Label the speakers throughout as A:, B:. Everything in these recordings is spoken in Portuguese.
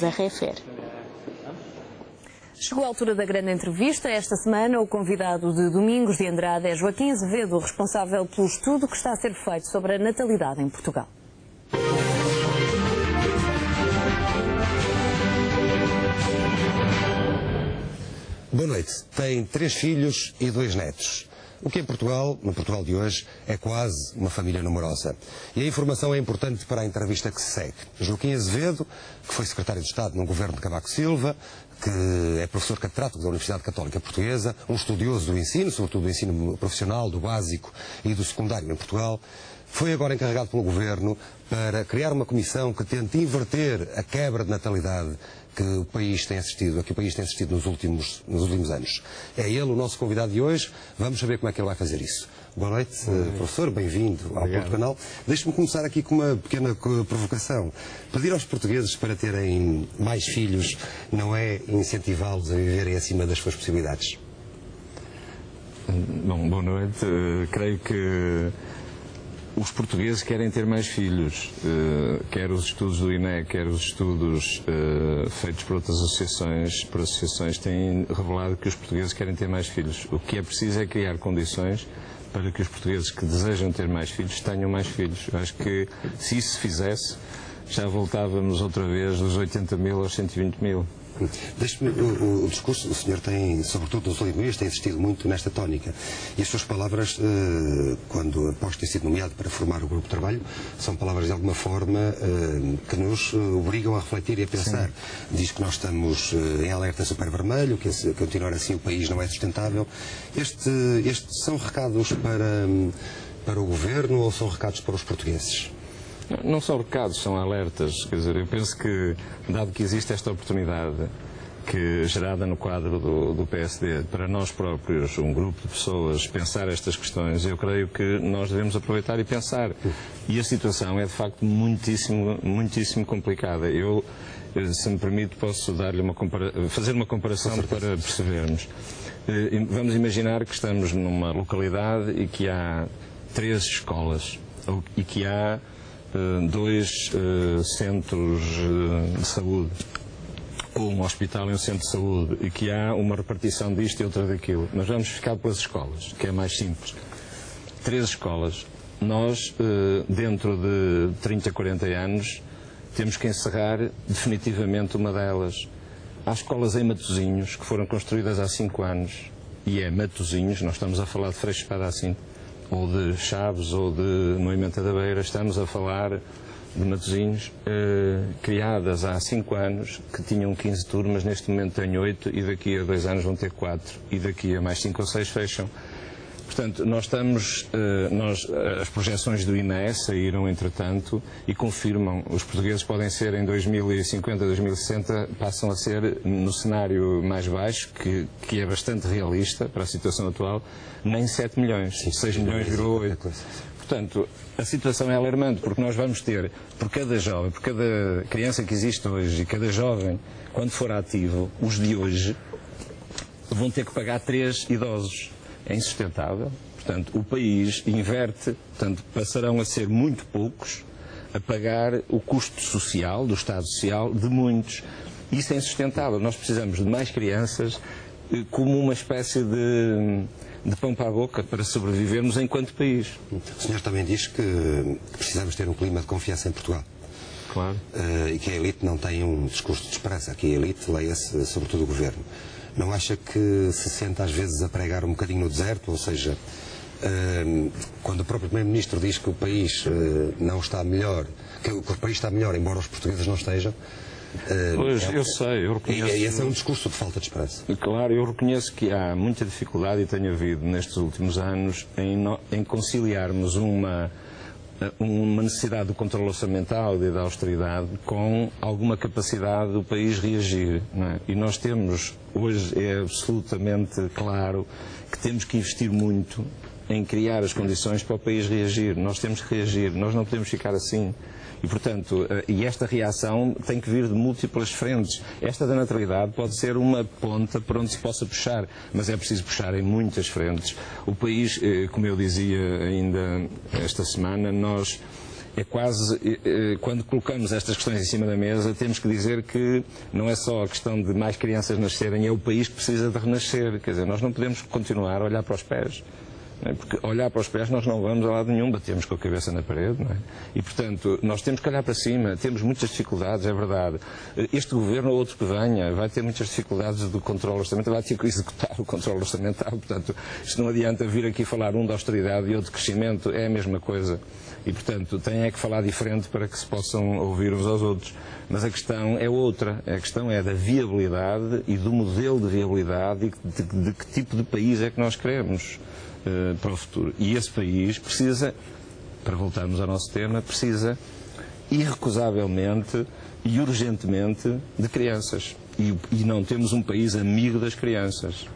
A: Teresa refere.
B: Chegou a altura da grande entrevista. Esta semana, o convidado de Domingos de Andrade é Joaquim Azevedo, responsável pelo estudo que está a ser feito sobre a natalidade em Portugal.
C: Boa noite. Tem 3 filhos e 2 netos. O que em Portugal, no Portugal de hoje, é quase uma família numerosa. E a informação é importante para a entrevista que se segue. Joaquim Azevedo, que foi secretário de Estado no governo de Cavaco Silva, que é professor catedrático da Universidade Católica Portuguesa, um estudioso do ensino, sobretudo do ensino profissional, do básico e do secundário em Portugal, foi agora encarregado pelo governo para criar uma comissão que tente inverter a quebra de natalidade que o país tem assistido, a que o país tem assistido nos últimos anos. É ele o nosso convidado de hoje. Vamos saber como é que ele vai fazer isso. Boa noite, professor, bem-vindo ao Porto Canal. Deixe-me começar aqui com uma pequena provocação. Pedir aos portugueses para terem mais filhos não é incentivá-los a viverem acima das suas possibilidades?
D: Bom, boa noite. Creio que os portugueses querem ter mais filhos, quer os estudos do INE, quer os estudos feitos por outras associações têm revelado que os portugueses querem ter mais filhos. O que é preciso é criar condições para que os portugueses que desejam ter mais filhos tenham mais filhos. Eu acho que se isso se fizesse, já voltávamos outra vez dos 80 mil aos 120 mil.
C: Deixe-me, o discurso do senhor tem, sobretudo nos últimos meses, tem insistido muito nesta tónica. E as suas palavras, quando após ter sido nomeado para formar o grupo de trabalho, são palavras de alguma forma que nos obrigam a refletir e a pensar. Sim. Diz que nós estamos em alerta super vermelho, que se continuar assim o país não é sustentável. Estes são recados para o governo ou são recados para os portugueses?
D: Não são recados, são alertas. Quer dizer, eu penso que, dado que existe esta oportunidade gerada no quadro do PSD, para nós próprios, um grupo de pessoas, pensar estas questões, eu creio que nós devemos aproveitar e pensar. E a situação é, de facto, muitíssimo complicada. Eu, se me permite, posso dar-lhe fazer uma comparação para percebermos. Vamos imaginar que estamos numa localidade e que há 3 escolas, e que há 2 centros de saúde, ou um hospital e um centro de saúde, e que há uma repartição disto e outra daquilo. Nós vamos ficar pelas escolas, que é mais simples. 3 escolas. Nós, dentro de 30, 40 anos, temos que encerrar definitivamente uma delas. Há escolas em Matosinhos, que foram construídas há 5 anos, e é Matosinhos, nós estamos a falar de Freixo Espada assim, ou de Chaves, ou de Moimenta da Beira, estamos a falar de Matosinhos, criadas há 5 anos, que tinham 15 turmas, neste momento têm 8, e daqui a 2 anos vão ter 4, e daqui a mais 5 ou 6 fecham. Portanto, as projeções do INE saíram, entretanto, e confirmam, os portugueses podem ser, em 2050, 2060, passam a ser, no cenário mais baixo, que é bastante realista para a situação atual, nem 7 milhões, 6 milhões,8. Portanto, a situação é alarmante, porque nós vamos ter, por cada jovem, por cada criança que existe hoje, e cada jovem, quando for ativo, os de hoje, vão ter que pagar 3 idosos. É insustentável. Portanto, o país inverte, portanto, passarão a ser muito poucos a pagar o custo social, do Estado Social, de muitos. Isso é insustentável. Nós precisamos de mais crianças como uma espécie de pão para a boca para sobrevivermos enquanto país.
C: O senhor também diz que precisamos ter um clima de confiança em Portugal.
D: Claro.
C: E que a elite não tem um discurso de esperança. Aqui a elite leia-se sobretudo o governo. Não acha que se sente às vezes a pregar um bocadinho no deserto? Ou seja, quando o próprio Primeiro-Ministro diz que o país não está melhor, que o país está melhor, embora os portugueses não estejam...
D: Pois, eu sei, eu reconheço...
C: E esse é um discurso de falta de esperança.
D: Claro, eu reconheço que há muita dificuldade, e tem havido nestes últimos anos, em conciliarmos uma necessidade de controle orçamental e da austeridade com alguma capacidade do país reagir, não é? E nós temos, hoje é absolutamente claro que temos que investir muito em criar as condições para o país reagir. Nós temos que reagir, nós não podemos ficar assim. E, portanto, esta reação tem que vir de múltiplas frentes. Esta da natalidade pode ser uma ponta por onde se possa puxar, mas é preciso puxar em muitas frentes. O país, como eu dizia ainda esta semana, nós é quase, quando colocamos estas questões em cima da mesa, temos que dizer que não é só a questão de mais crianças nascerem, é o país que precisa de renascer. Quer dizer, nós não podemos continuar a olhar para os pés. Porque olhar para os pés nós não vamos a lado nenhum, batemos com a cabeça na parede, não é? E, portanto, nós temos que olhar para cima, temos muitas dificuldades, é verdade. Este governo ou outro que venha vai ter muitas dificuldades do controle orçamental, vai ter que executar o controle orçamental, portanto, isto não adianta vir aqui falar um de austeridade e outro de crescimento, é a mesma coisa. E, portanto, tem é que falar diferente para que se possam ouvir uns aos outros. Mas a questão é outra, a questão é da viabilidade e do modelo de viabilidade e de que tipo de país é que nós queremos para o futuro. E esse país precisa, para voltarmos ao nosso tema, precisa irrecusavelmente e urgentemente de crianças. E não temos um país amigo das crianças.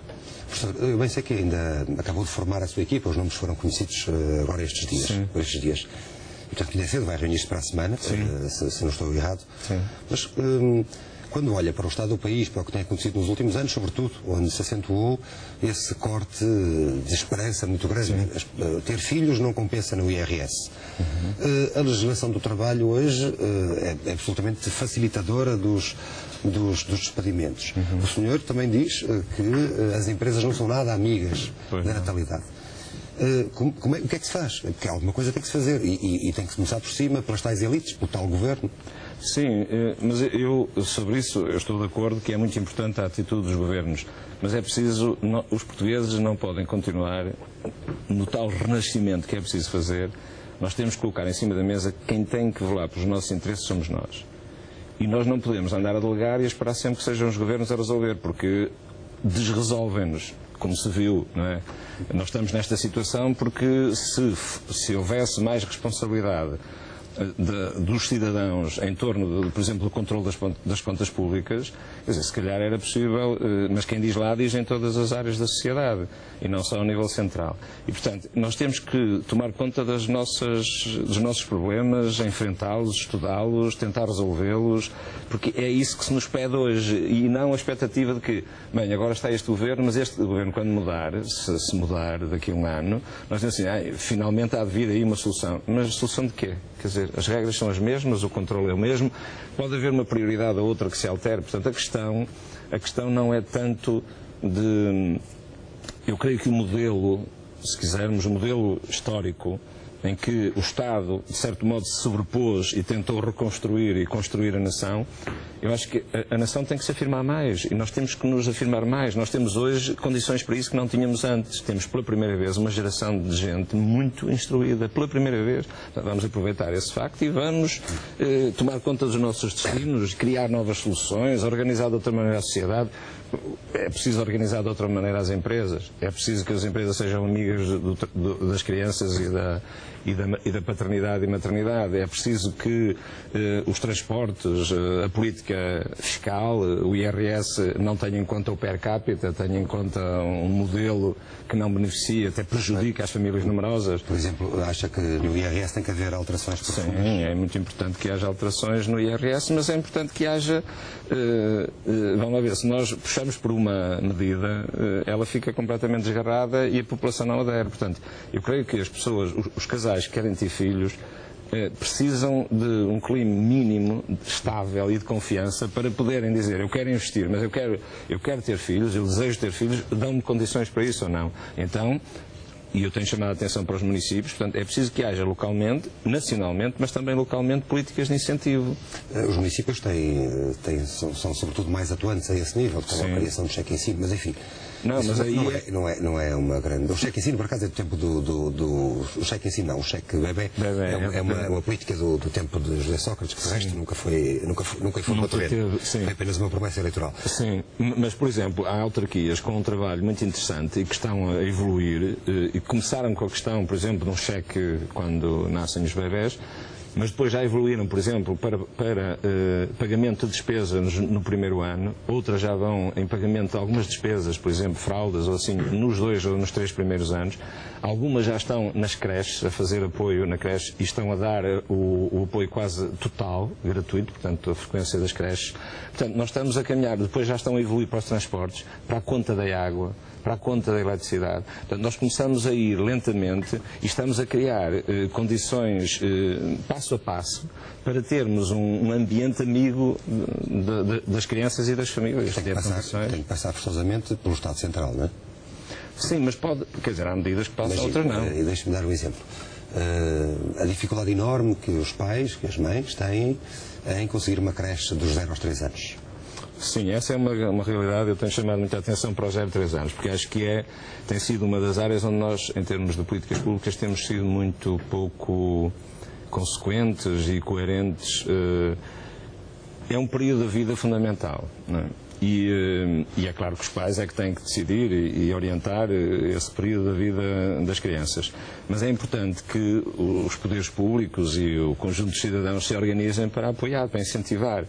C: Professor, eu bem sei que ainda acabou de formar a sua equipa, os nomes foram conhecidos agora estes dias.
D: Sim.
C: Por estes dias. E, portanto, ainda é cedo, vai reunir-se para a semana, se não estou errado.
D: Sim.
C: Mas quando olha para o estado do país, para o que tem acontecido nos últimos anos, sobretudo, onde se acentuou esse corte de esperança muito grande. Ter filhos não compensa no IRS. A legislação do trabalho hoje é absolutamente facilitadora dos despedimentos. O senhor também diz que as empresas não são nada amigas da natalidade. O que é que se faz? Porque alguma coisa tem que se fazer e tem que se começar por cima, pelas tais elites, pelo tal governo.
D: Sim, mas eu, sobre isso, eu estou de acordo que é muito importante a atitude dos governos, mas é preciso, os portugueses não podem continuar no tal renascimento que é preciso fazer. Nós temos que colocar em cima da mesa que quem tem que velar pelos nossos interesses somos nós. E nós não podemos andar a delegar e a esperar sempre que sejam os governos a resolver, porque desresolvem-nos, como se viu, não é? Nós estamos nesta situação porque se houvesse mais responsabilidade dos cidadãos em torno, por exemplo, do controle das contas públicas, quer dizer, se calhar era possível, mas quem diz lá diz em todas as áreas da sociedade e não só ao nível central. E, portanto, nós temos que tomar conta dos nossos problemas, enfrentá-los, estudá-los, tentar resolvê-los, porque é isso que se nos pede hoje e não a expectativa de que, bem, agora está este governo, mas este governo, quando mudar, se mudar daqui a um ano, nós dizemos assim, finalmente há de vir aí uma solução. Mas solução de quê? Quer dizer, as regras são as mesmas, o controle é o mesmo, pode haver uma prioridade ou outra que se altere. Portanto, a questão não é tanto de... Eu creio que o modelo, se quisermos, o modelo histórico, em que o Estado, de certo modo, se sobrepôs e tentou reconstruir e construir a nação, eu acho que a nação tem que se afirmar mais e nós temos que nos afirmar mais. Nós temos hoje condições para isso que não tínhamos antes. Temos pela primeira vez uma geração de gente muito instruída, pela primeira vez. Então, vamos aproveitar esse facto e vamos tomar conta dos nossos destinos, criar novas soluções, organizar de outra maneira a sociedade. É preciso organizar de outra maneira as empresas. É preciso que as empresas sejam amigas das crianças e da paternidade e maternidade. É preciso que os transportes, a política fiscal, o IRS não tenha em conta o per capita, tenha em conta um modelo que não beneficia, até prejudica as famílias numerosas.
C: Por exemplo, acha que no IRS tem que haver alterações profundas?
D: Sim, é muito importante que haja alterações no IRS, mas é importante que haja... vamos lá ver, se nós puxamos por uma medida, ela fica completamente desgarrada e a população não adere. Portanto, eu creio que as pessoas, os casais que querem ter filhos, precisam de um clima mínimo, estável e de confiança para poderem dizer, eu quero investir, mas eu quero ter filhos, eu desejo ter filhos, dão-me condições para isso ou não. Então, e eu tenho chamado a atenção para os municípios, portanto, é preciso que haja localmente, nacionalmente, mas também localmente, políticas de incentivo.
C: Os municípios são sobretudo mais atuantes a esse nível, com a criação do cheque em si, mas enfim...
D: Não, mas aí
C: não é uma grande... O cheque em si, por acaso, é do tempo do... O cheque em si não, o cheque bebé é uma política do tempo de José Sócrates, que de resto nunca foi patente. Foi apenas uma promessa eleitoral.
D: Sim, mas, por exemplo, há autarquias com um trabalho muito interessante e que estão a evoluir e começaram com a questão, por exemplo, de um cheque quando nascem os bebés, mas depois já evoluíram, por exemplo, para pagamento de despesas no primeiro ano, outras já vão em pagamento de algumas despesas, por exemplo, fraldas ou assim, nos 2 ou nos 3 primeiros anos. Algumas já estão nas creches, a fazer apoio na creche e estão a dar o apoio quase total, gratuito, portanto, a frequência das creches. Portanto, nós estamos a caminhar, depois já estão a evoluir para os transportes, para a conta da água, para a conta da eletricidade. Portanto, nós começamos a ir lentamente e estamos a criar condições passo a passo para termos um ambiente amigo das crianças e das famílias.
C: Tem que passar forçosamente pelo Estado Central, não é?
D: Sim, mas pode, quer dizer, há medidas que passam, outras não.
C: Deixe-me dar um exemplo. A dificuldade enorme que os pais, que as mães têm em conseguir uma creche dos 0 aos 3 anos.
D: Sim, essa é uma realidade. Eu tenho chamado muita atenção para os 0 a 3 anos, porque acho que tem sido uma das áreas onde nós, em termos de políticas públicas, temos sido muito pouco consequentes e coerentes. É um período da vida fundamental, não é? E é claro que os pais é que têm que decidir e orientar esse período da vida das crianças. Mas é importante que os poderes públicos e o conjunto de cidadãos se organizem para apoiar, para incentivar.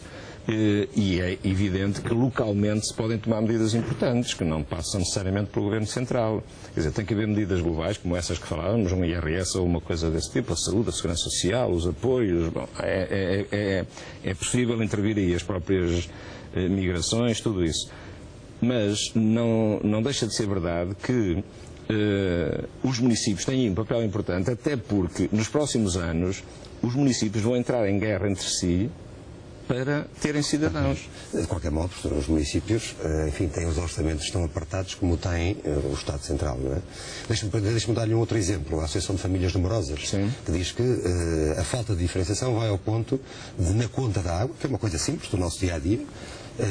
D: E é evidente que localmente se podem tomar medidas importantes, que não passam necessariamente pelo Governo Central. Quer dizer, tem que haver medidas globais, como essas que falávamos, um IRS ou uma coisa desse tipo, a saúde, a segurança social, os apoios. Bom, é possível intervir aí as próprias migrações, tudo isso. Mas não deixa de ser verdade que os municípios têm um papel importante, até porque nos próximos anos os municípios vão entrar em guerra entre si para terem cidadãos.
C: De qualquer modo, os municípios, enfim, têm os orçamentos tão apertados como tem o Estado Central, não é? Deixe-me dar-lhe um outro exemplo, a Associação de Famílias Numerosas,
D: sim,
C: que diz que a falta de diferenciação vai ao ponto de, na conta da água, que é uma coisa simples do nosso dia-a-dia,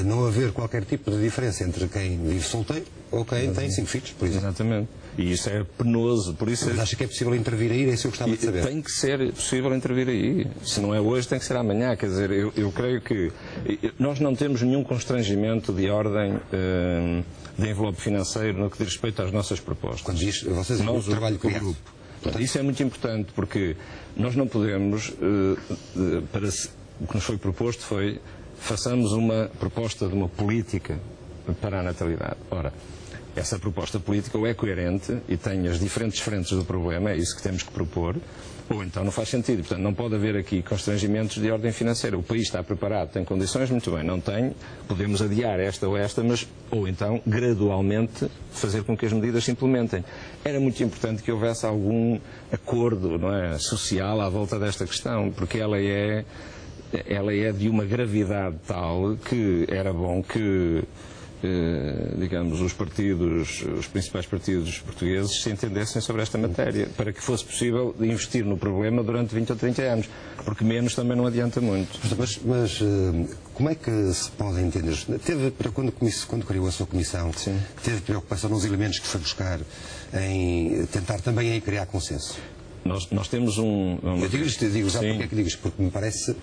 C: não haver qualquer tipo de diferença entre quem vive solteiro ou quem tem 5 filhos, por exemplo.
D: Exatamente. E isso é penoso. Por isso
C: Mas acha que é possível intervir aí? É isso que eu gostava de saber.
D: Tem que ser possível intervir aí. Se não é hoje, tem que ser amanhã. Quer dizer, eu creio que nós não temos nenhum constrangimento de ordem de envelope financeiro no que diz respeito às nossas propostas.
C: Quando diz, vocês o trabalho com o grupo.
D: Portanto, isso é muito importante, porque nós não podemos, o que nos foi proposto foi, façamos uma proposta de uma política para a natalidade. Ora, essa proposta política ou é coerente e tem as diferentes frentes do problema, é isso que temos que propor, ou então não faz sentido. Portanto, não pode haver aqui constrangimentos de ordem financeira. O país está preparado, tem condições, muito bem, não tem, podemos adiar esta ou esta, mas, ou então, gradualmente, fazer com que as medidas se implementem. Era muito importante que houvesse algum acordo, não é, social à volta desta questão, porque ela é de uma gravidade tal que era bom que digamos, os principais partidos portugueses se entendessem sobre esta matéria, para que fosse possível investir no problema durante 20 ou 30 anos, porque menos também não adianta muito.
C: Mas como é que se pode entender? Quando criou a sua comissão, sim, teve preocupação nos elementos que foi buscar em tentar também aí criar consenso?
D: Nós temos um...
C: Eu digo já porque é que digo isto, porque me parece,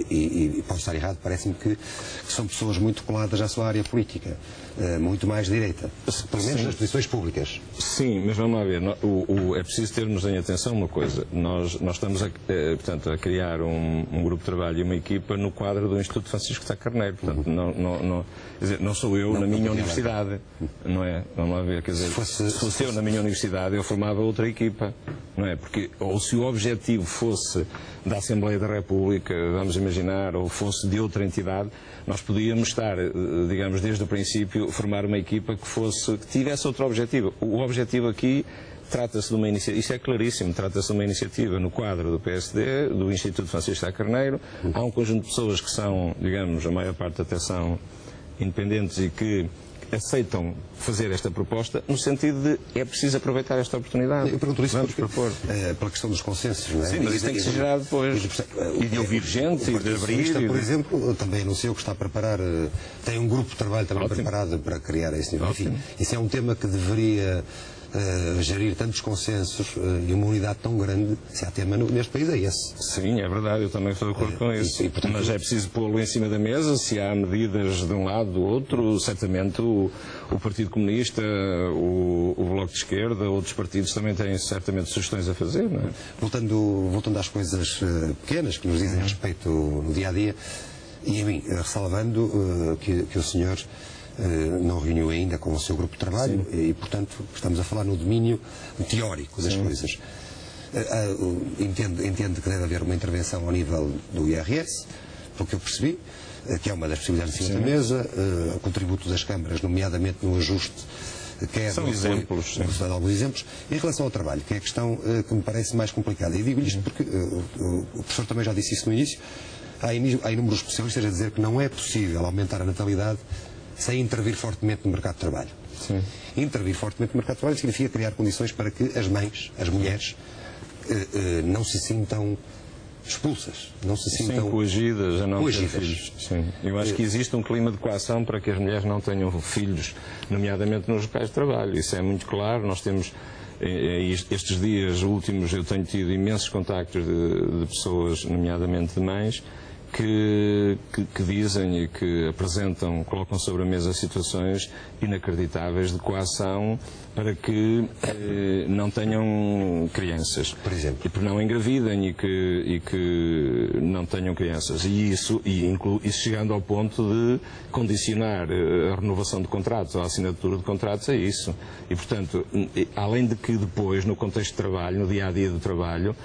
C: e posso estar errado, parece-me que são pessoas muito coladas à sua área política, muito mais direita, pelo menos nas posições públicas.
D: Sim, mas vamos lá ver, é preciso termos em atenção uma coisa, nós estamos portanto, a criar um grupo de trabalho e uma equipa no quadro do Instituto Francisco Sá Carneiro, portanto, quer dizer, não sou eu na minha universidade, não é? Vamos lá ver, quer dizer, se fosse eu na minha universidade, eu formava outra equipa, não é? Porque ou se o objetivo fosse da Assembleia da República, vamos imaginar, ou fosse de outra entidade, nós podíamos estar, digamos, desde o princípio, formar uma equipa que tivesse outro objetivo. O objetivo aqui trata-se de uma iniciativa, isso é claríssimo, trata-se de uma iniciativa no quadro do PSD, do Instituto Francisco Sá Carneiro. Há um conjunto de pessoas que são, digamos, a maior parte até são independentes e que aceitam fazer esta proposta no sentido de é preciso aproveitar esta oportunidade.
C: Eu pergunto isso
D: pela
C: questão dos consensos, não é?
D: Sim, mas isso tem que ser gerado depois. E de ouvir gente, e de abrir.
C: Por exemplo, também anunciou que está a preparar, tem um grupo de trabalho também preparado para criar esse nível. Enfim, isso é um tema que deveria gerir tantos consensos e uma unidade tão grande, se há tema neste país é esse.
D: Sim, é verdade, eu também estou de acordo com isso. Portanto, mas é preciso pô-lo em cima da mesa, se há medidas de um lado do outro, certamente o Partido Comunista, o Bloco de Esquerda, outros partidos também têm certamente sugestões a fazer, não é?
C: Voltando às coisas pequenas que nos dizem a respeito no dia-a-dia, e enfim, ressalvando que o senhor não reuniu ainda com o seu grupo de trabalho. Sim. E, portanto, estamos a falar no domínio teórico das coisas. Entendo que deve haver uma intervenção ao nível do IRS, pelo que eu percebi, que é uma das possibilidades em cima da mesa, o contributo das câmaras, nomeadamente no ajuste quer
D: São exemplos, sim.
C: Dar alguns exemplos. Em relação ao trabalho, que é a questão que me parece mais complicada, e digo-lhe isto porque o professor também já disse isso no início, há inúmeros especialistas a dizer que não é possível aumentar a natalidade sem intervir fortemente no mercado de trabalho.
D: Sim.
C: Intervir fortemente no mercado de trabalho significa criar condições para que as mães, as mulheres, não se sintam expulsas, não se sintam
D: coagidas a não
C: coagidas.
D: ter filhos. Sim. Eu acho que existe um clima de coação para que as mulheres não tenham filhos, nomeadamente nos locais de trabalho. Isso é muito claro. Nós temos, estes dias últimos, eu tenho tido imensos contactos de pessoas, nomeadamente de mães, que dizem e que apresentam, colocam sobre a mesa situações inacreditáveis de coação para que não tenham crianças.
C: Por exemplo.
D: E porque não engravidem e que não tenham crianças. E isso chegando ao ponto de condicionar a renovação de contratos, ou a assinatura de contratos a isso. E, portanto, além de que depois, no contexto de trabalho, no dia-a-dia do trabalho,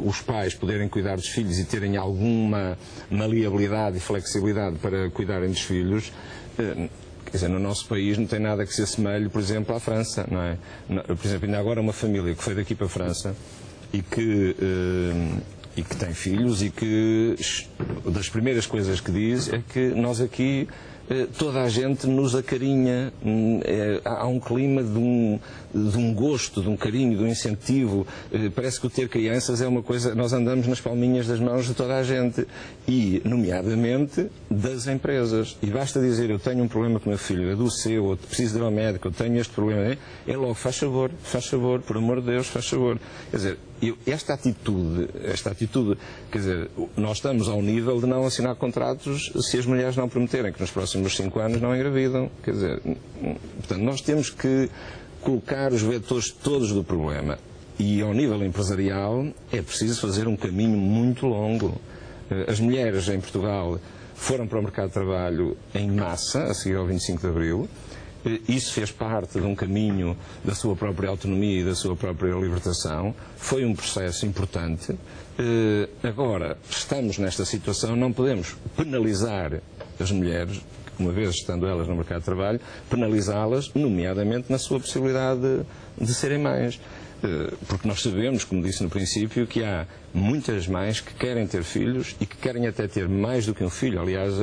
D: os pais poderem cuidar dos filhos e terem alguma maleabilidade e flexibilidade para cuidarem dos filhos, quer dizer, no nosso país não tem nada que se assemelhe, por exemplo, à França, não é? Por exemplo, ainda agora uma família que foi daqui para a França e que tem filhos e que das primeiras coisas que diz é que nós aqui toda a gente nos acarinha, há um clima de um gosto, de um carinho, de um incentivo. Parece que o ter crianças é uma coisa, nós andamos nas palminhas das mãos de toda a gente e, nomeadamente, das empresas. E basta dizer, eu tenho um problema com o meu filho, adoeceu, ou preciso de ir ao médico, eu tenho este problema, é logo, faz favor, por amor de Deus, faz favor. Quer dizer, esta atitude, quer dizer, nós estamos ao nível de não assinar contratos se as mulheres não prometerem que nos próximos 5 anos não engravidam. Quer dizer, portanto, nós temos que colocar os vetores todos do problema. E ao nível empresarial é preciso fazer um caminho muito longo. As mulheres em Portugal foram para o mercado de trabalho em massa, a seguir ao 25 de Abril. Isso fez parte de um caminho da sua própria autonomia e da sua própria libertação. Foi um processo importante. Agora, estamos nesta situação, não podemos penalizar as mulheres, uma vez estando elas no mercado de trabalho, penalizá-las, nomeadamente na sua possibilidade de serem mães. Porque nós sabemos, como disse no princípio, que há muitas mães que querem ter filhos e que querem até ter mais do que um filho. Aliás,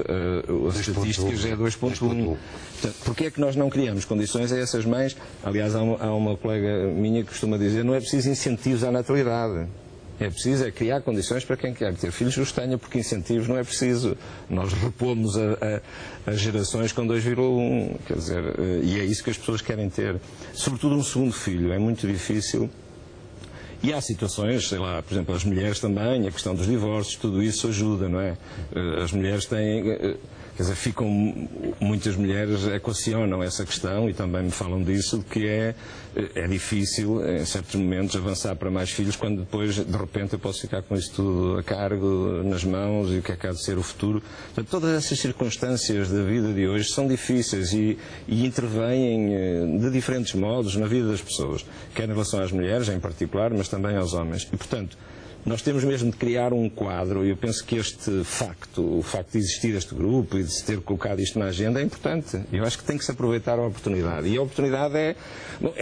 D: as estatísticas é 2.1. Porquê é que nós não criamos condições a essas mães? Aliás, há uma colega minha que costuma dizer, não é preciso incentivos à natalidade. É preciso criar condições para quem quer ter filhos os tenha, porque incentivos não é preciso. Nós repomos as gerações com 2,1, quer dizer, e é isso que as pessoas querem ter. Sobretudo um segundo filho, é muito difícil. E há situações, sei lá, por exemplo, as mulheres também, a questão dos divórcios, tudo isso ajuda, não é? As mulheres têm... Quer dizer, muitas mulheres equacionam essa questão e também me falam disso, que é difícil, em certos momentos, avançar para mais filhos, quando depois, de repente, eu posso ficar com isso tudo a cargo, nas mãos, e o que é que há de ser o futuro. Portanto, todas essas circunstâncias da vida de hoje são difíceis e intervêm de diferentes modos na vida das pessoas, quer em relação às mulheres, em particular, mas também aos homens. E, portanto, nós temos mesmo de criar um quadro, e eu penso que este facto, o facto de existir este grupo e de se ter colocado isto na agenda é importante. Eu acho que tem que se aproveitar a oportunidade. E a oportunidade é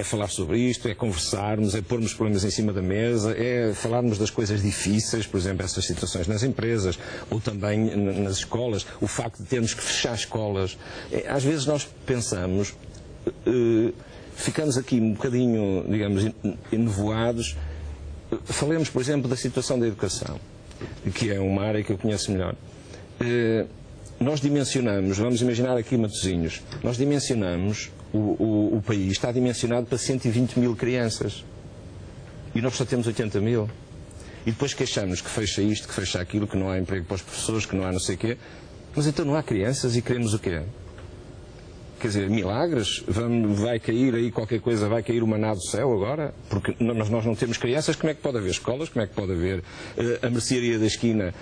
D: falar sobre isto, é conversarmos, é pormos problemas em cima da mesa, é falarmos das coisas difíceis, por exemplo, essas situações nas empresas ou também nas escolas, o facto de termos que fechar escolas. Às vezes nós pensamos, ficamos aqui um bocadinho, digamos, enevoados. Falemos, por exemplo, da situação da educação, que é uma área que eu conheço melhor. Nós dimensionamos, vamos imaginar aqui Matosinhos, nós dimensionamos, o país está dimensionado para 120 mil crianças e nós só temos 80 mil. E depois queixamos que fecha isto, que fecha aquilo, que não há emprego para os professores, que não há não sei o quê. Mas então não há crianças e queremos o quê? Quer dizer, milagres? Vai cair aí qualquer coisa, vai cair o maná do céu agora? Porque nós não temos crianças, como é que pode haver escolas? Como é que pode haver a mercearia da esquina?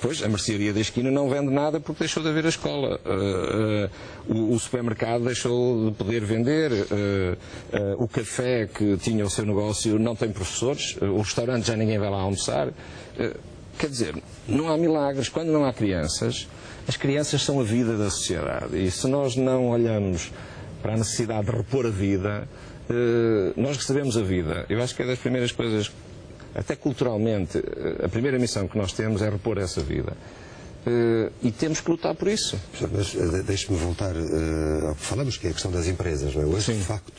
D: Pois, a mercearia da esquina não vende nada porque deixou de haver a escola. O supermercado deixou de poder vender. O café que tinha o seu negócio não tem professores. O restaurante já ninguém vai lá almoçar. Quer dizer, não há milagres. Quando não há crianças, as crianças são a vida da sociedade. E se nós não olhamos para a necessidade de repor a vida, nós recebemos a vida. Eu acho que é das primeiras coisas, até culturalmente, a primeira missão que nós temos é repor essa vida. E temos que lutar por isso.
C: Mas deixe-me voltar ao que falamos, que é a questão das empresas. Não é? Hoje, de facto,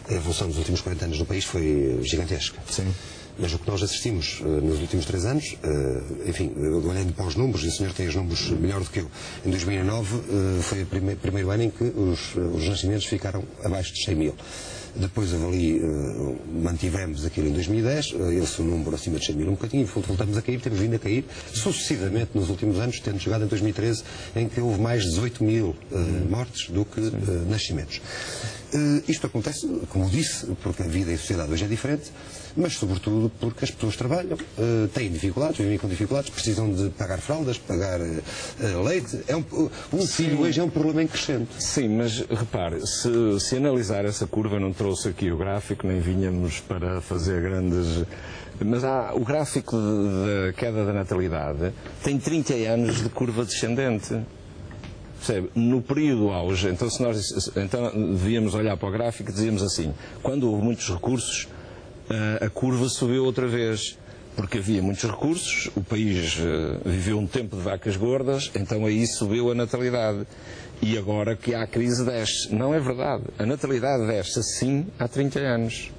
C: a evolução dos últimos 40 anos no país foi gigantesca.
D: Sim.
C: Mas o que nós assistimos nos últimos 3 anos, enfim, olhando para os números, e o senhor tem os números melhor do que eu, em 2009 foi o primeiro ano em que os nascimentos ficaram abaixo de 100 mil. Depois mantivemos aquilo em 2010, esse número acima de 100 mil um bocadinho, e voltamos a cair, temos vindo a cair sucessivamente nos últimos anos, tendo chegado em 2013, em que houve mais de 18 mil mortes do que nascimentos. Isto acontece, como disse, porque a vida e a sociedade hoje é diferente, mas sobretudo porque as pessoas trabalham, têm dificuldades, vivem com dificuldades, precisam de pagar fraldas, pagar leite. Um filho hoje é um problema em crescente.
D: Sim, mas repare, se analisar essa curva, não trouxe aqui o gráfico, nem vinhamos para fazer grandes... Mas o gráfico da queda da natalidade tem 30 anos de curva descendente. Percebe? No período auge, então devíamos olhar para o gráfico e dizíamos assim, quando houve muitos recursos, a curva subiu outra vez, porque havia muitos recursos, o país viveu um tempo de vacas gordas, então aí subiu a natalidade. E agora que há a crise desce. Não é verdade. A natalidade desce assim há 30 anos.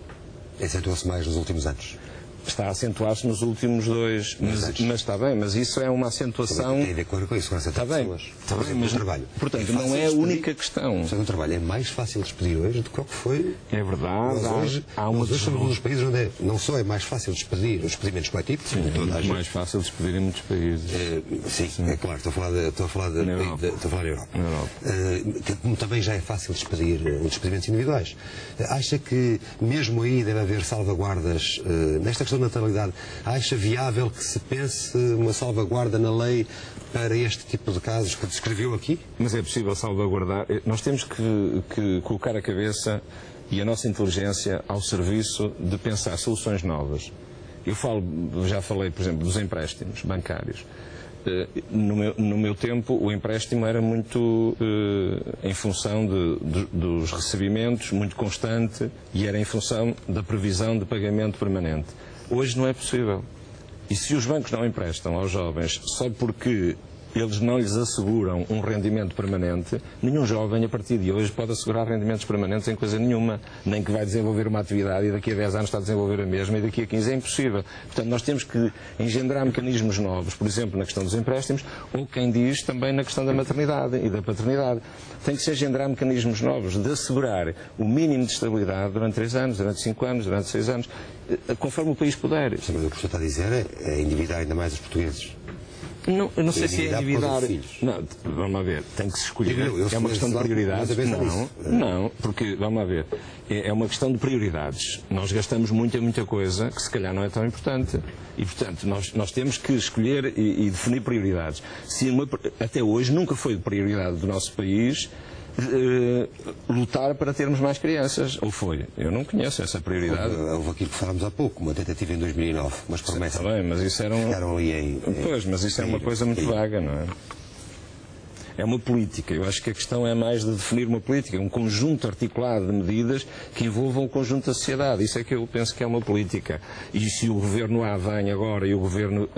C: Acentuou-se mais nos últimos anos.
D: Está a acentuar-se nos últimos 2, mas está bem, mas isso é uma acentuação...
C: Tem a ver com isso, com essa pessoas.
D: Está bem, mas
C: trabalho.
D: Portanto, não é a única questão.
C: O trabalho é mais fácil de despedir hoje do que o que foi.
D: É verdade.
C: Nós hoje somos um dos países onde não só é mais fácil despedir os despedimentos coletivos,
D: é mais fácil despedir em muitos países.
C: Sim, é claro, estou a falar da Europa. Como também já é fácil despedir os despedimentos individuais. Acha que mesmo aí deve haver salvaguardas nesta questão da natalidade? Acha viável que se pense uma salvaguarda na lei para este tipo de casos que descreveu aqui?
D: Mas é possível salvaguardar. Nós temos que colocar a cabeça e a nossa inteligência ao serviço de pensar soluções novas. Já falei, por exemplo, dos empréstimos bancários. No meu tempo, o empréstimo era muito em função dos recebimentos, muito constante, e era em função da previsão de pagamento permanente. Hoje não é possível. E se os bancos não emprestam aos jovens só porque eles não lhes asseguram um rendimento permanente, nenhum jovem a partir de hoje pode assegurar rendimentos permanentes em coisa nenhuma, nem que vai desenvolver uma atividade e daqui a 10 anos está a desenvolver a mesma e daqui a 15 é impossível. Portanto, nós temos que engendrar mecanismos novos, por exemplo, na questão dos empréstimos, ou quem diz também na questão da maternidade e da paternidade. Tem que se engendrar mecanismos novos de assegurar o mínimo de estabilidade durante 3 anos, durante 5 anos, durante 6 anos, conforme o país puder.
C: Mas o que o senhor está a dizer é endividar ainda mais os portugueses.
D: Não, eu não sei se é endividar. Não, vamos lá ver, tem que se escolher. É uma questão de prioridades. Não, porque, vamos lá ver, é uma questão de prioridades. Nós gastamos muita coisa que se calhar não é tão importante. E, portanto, nós temos que escolher e definir prioridades. Até hoje nunca foi de prioridade do nosso país lutar para termos mais crianças, ou foi? Eu não conheço essa prioridade.
C: Houve aquilo que falámos há pouco, uma tentativa em 2009, mas promessas.
D: Está bem, mas isso era
C: ficaram ali
D: Pois, mas isso é uma coisa muito vaga, não é? É uma política. Eu acho que a questão é mais de definir uma política, um conjunto articulado de medidas que envolvam o conjunto da sociedade. Isso é que eu penso que é uma política. E se o governo A vem agora e o governo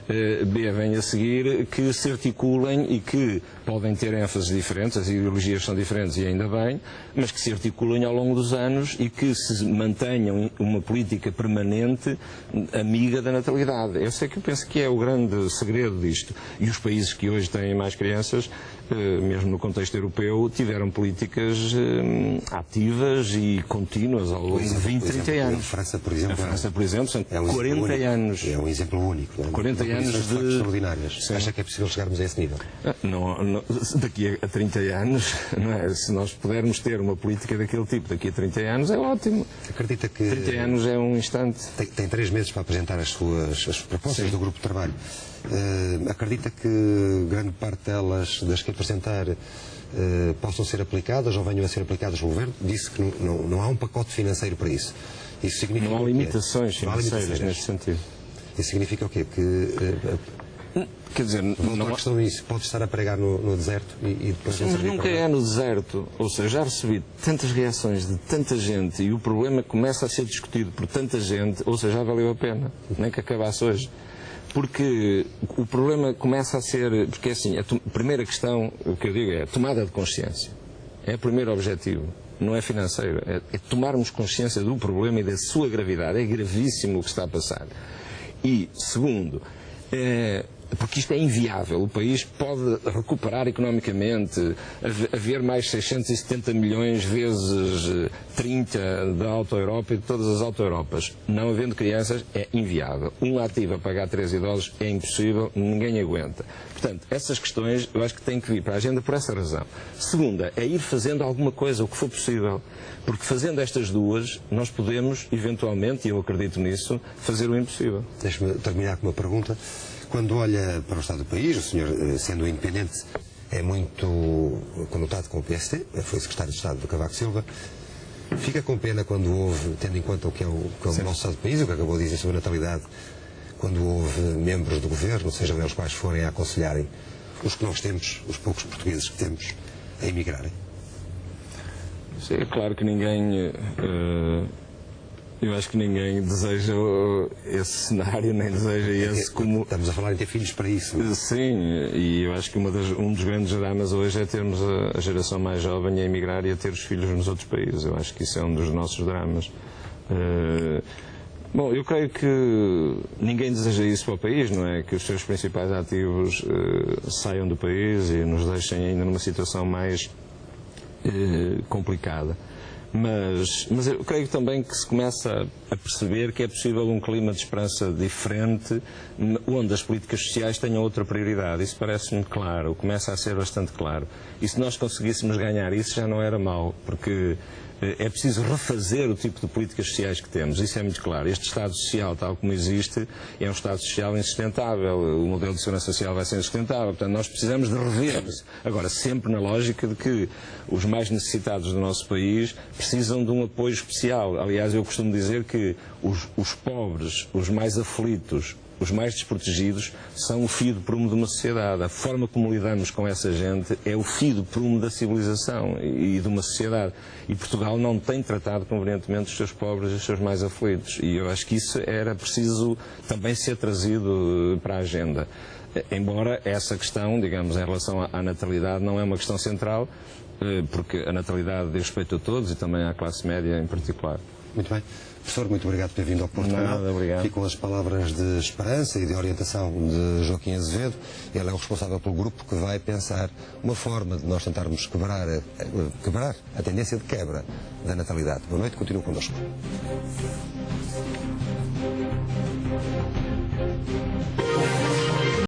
D: B vem a seguir, que se articulem e que podem ter ênfases diferentes, as ideologias são diferentes e ainda bem, mas que se articulem ao longo dos anos e que se mantenham uma política permanente amiga da natalidade. Esse é que eu penso que é o grande segredo disto. E os países que hoje têm mais crianças, mesmo no contexto europeu, tiveram políticas ativas e contínuas ao longo de 20, 30 anos.
C: A França, por exemplo,
D: são 40 anos.
C: É um exemplo único.
D: 40 anos
C: extraordinárias.
D: Sim.
C: Acha que é possível chegarmos a esse nível?
D: Daqui a 30 anos, não é? Se nós pudermos ter uma política daquele tipo daqui a 30 anos, é ótimo.
C: Acredita que
D: 30 anos é um instante.
C: Tem 3 meses para apresentar as propostas do grupo de trabalho. Acredita que grande parte das que apresentar possam ser aplicadas ou venham a ser aplicadas pelo Governo? Disse que não há um pacote financeiro para isso. Isso significa
D: não há limitações financeiras neste sentido.
C: Isso significa o quê? Que
D: Quer dizer,
C: Não há questão disso. Pode estar a pregar no deserto e depois não
D: mas
C: servir
D: nunca
C: para nada.
D: é no deserto. Ou seja, já recebi tantas reações de tanta gente e o problema começa a ser discutido por tanta gente, ou seja, já valeu a pena, nem que acabasse hoje. Porque o problema começa a ser... Porque é assim, a primeira questão, o que eu digo é a tomada de consciência. É o primeiro objetivo. Não é financeiro. É tomarmos consciência do problema e da sua gravidade. É gravíssimo o que está a passar. E, segundo, porque isto é inviável. O país pode recuperar economicamente, haver mais 670 milhões vezes 30 da Auto-Europa e de todas as Auto-Europas. Não havendo crianças, é inviável. Um ativo a pagar 3 idosos é impossível, ninguém aguenta. Portanto, essas questões eu acho que têm que vir para a agenda por essa razão. Segunda, é ir fazendo alguma coisa, o que for possível. Porque fazendo estas duas, nós podemos, eventualmente, e eu acredito nisso, fazer o impossível.
C: Deixe-me terminar com uma pergunta. Quando olha para o estado do país, o senhor, sendo independente, é muito conotado com o PSD, foi secretário de Estado do Cavaco Silva. Fica com pena quando houve, tendo em conta o que é o nosso estado do país, o que acabou de dizer sobre a natalidade, quando houve membros do governo, sejam eles quais forem, a aconselharem os que nós temos, os poucos portugueses que temos, a emigrarem?
D: Sim, é claro que ninguém... Eu acho que ninguém deseja esse cenário, nem deseja esse como...
C: Estamos a falar em ter filhos para isso.
D: Sim, e eu acho que um dos grandes dramas hoje é termos a geração mais jovem a emigrar e a ter os filhos nos outros países. Eu acho que isso é um dos nossos dramas. Bom, eu creio que ninguém deseja isso para o país, não é? Que os seus principais ativos saiam do país e nos deixem ainda numa situação mais complicada. Mas eu creio também que se começa a perceber que é possível um clima de esperança diferente, onde as políticas sociais tenham outra prioridade. Isso parece-me claro, começa a ser bastante claro. E se nós conseguíssemos ganhar isso, já não era mau, porque é preciso refazer o tipo de políticas sociais que temos, isso é muito claro. Este Estado Social, tal como existe, é um Estado Social insustentável, o modelo de segurança social vai ser insustentável, portanto nós precisamos de rever. Agora, sempre na lógica de que os mais necessitados do nosso país precisam de um apoio especial. Aliás, eu costumo dizer que os pobres, os mais aflitos, os mais desprotegidos são o fio de prumo de uma sociedade. A forma como lidamos com essa gente é o fio de prumo da civilização e de uma sociedade. E Portugal não tem tratado convenientemente os seus pobres e os seus mais aflitos. E eu acho que isso era preciso também ser trazido para a agenda. Embora essa questão, digamos, em relação à natalidade, não é uma questão central, porque a natalidade diz respeito a todos e também à classe média em particular.
C: Muito bem. Professor, muito obrigado por ter vindo ao Porto Canal.
D: Obrigado.
C: Ficam as palavras de esperança e de orientação de Joaquim Azevedo. Ele é o responsável pelo grupo que vai pensar uma forma de nós tentarmos quebrar a tendência de quebra da natalidade. Boa noite, continue connosco.